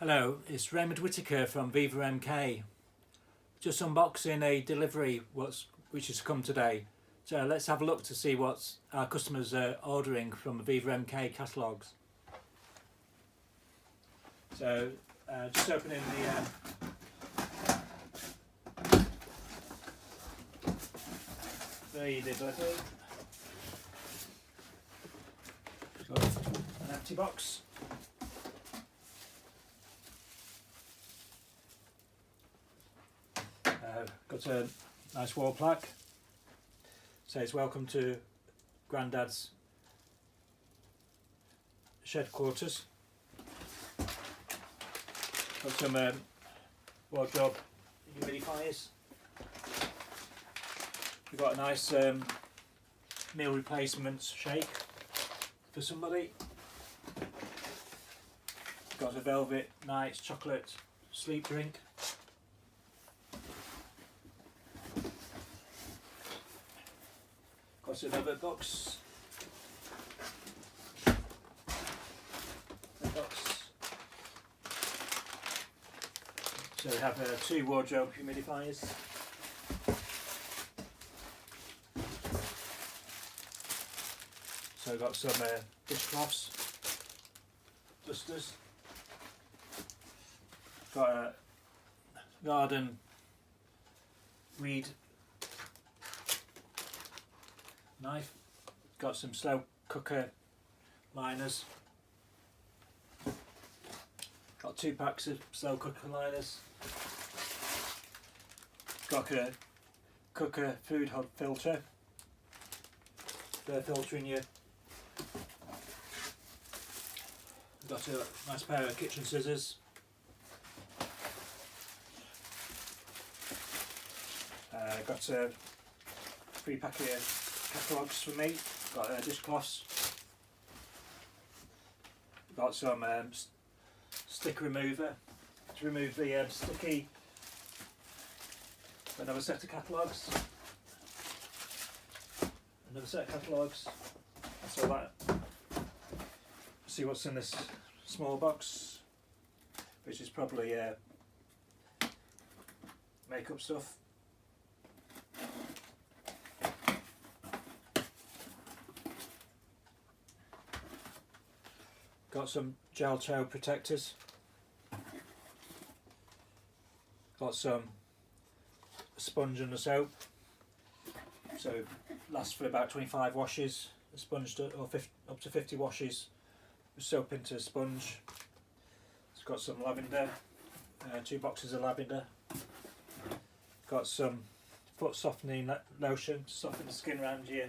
Hello, it's Raymond Whittaker from VivaMK. Just unboxing a delivery which has come today. So let's have a look to see what our customers are ordering from the VivaMK catalogues. So just opening the delivery. Got an empty box. Got a nice wall plaque. Says welcome to Grandad's shed quarters. Got some wardrobe humidifiers. We've got a nice meal replacement shake for somebody. Got a velvet nice chocolate sleep drink. Got another box. So we have two wardrobe humidifiers. So we've got some dishcloths, dusters. Got a garden weed knife. Got some slow cooker liners. Got 2 packs of slow cooker liners. Got a cooker food hub filter for filtering your. Got a nice pair of kitchen scissors. Got a 3 pack of catalogues for me. Got dishcloths. Got some stick remover to remove the sticky. Another set of catalogues. Another set of catalogues. That's all that. See what's in this small box, which is probably makeup stuff. Got some gel toe protectors. Got some sponge and a soap. So lasts for about 25 washes. A sponge or up to 50 washes. With soap into sponge. It's got some lavender. 2 boxes of lavender. Got some foot softening lotion to soften the skin around here.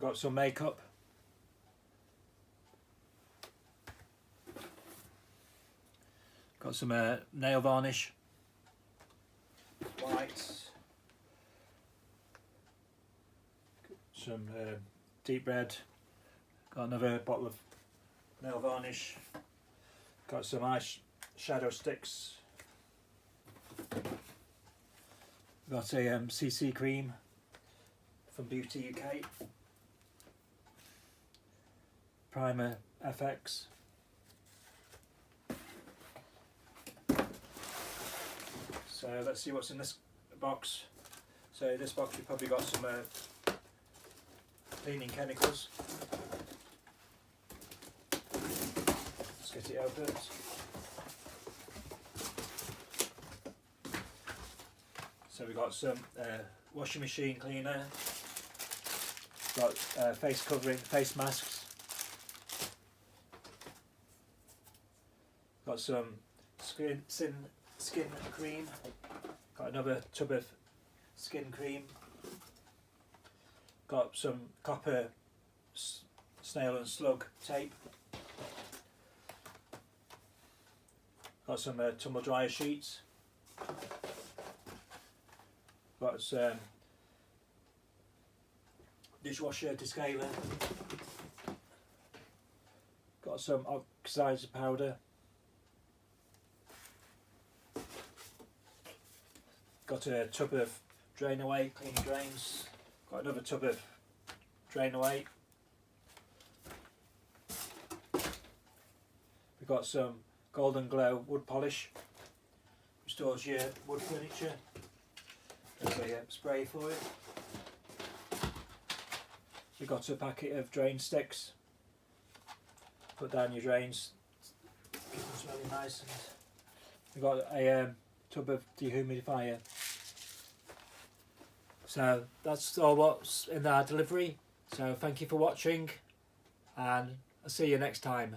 Got some makeup. Got some nail varnish, white, some deep red, got another bottle of nail varnish, got some eye shadow sticks, got a CC cream from Beauty UK, primer FX. So let's see what's in this box. So this box we've probably got some cleaning chemicals. Let's get it opened. So we've got some washing machine cleaner. Got face covering, face masks. Got some skin cream. Got another tub of skin cream. Got some copper snail and slug tape. Got some tumble dryer sheets. Got some dishwasher descaler. Got some oxidizer powder. Got a tub of drain away, cleaning drains. Got another tub of drain away. We've got some Golden Glow wood polish. Restores your wood furniture. There's a spray for it. We got a packet of drain sticks. Put down your drains. Keep them smelling nice. And we got a tub of dehumidifier. So that's all what's in our delivery. So thank you for watching, and I'll see you next time.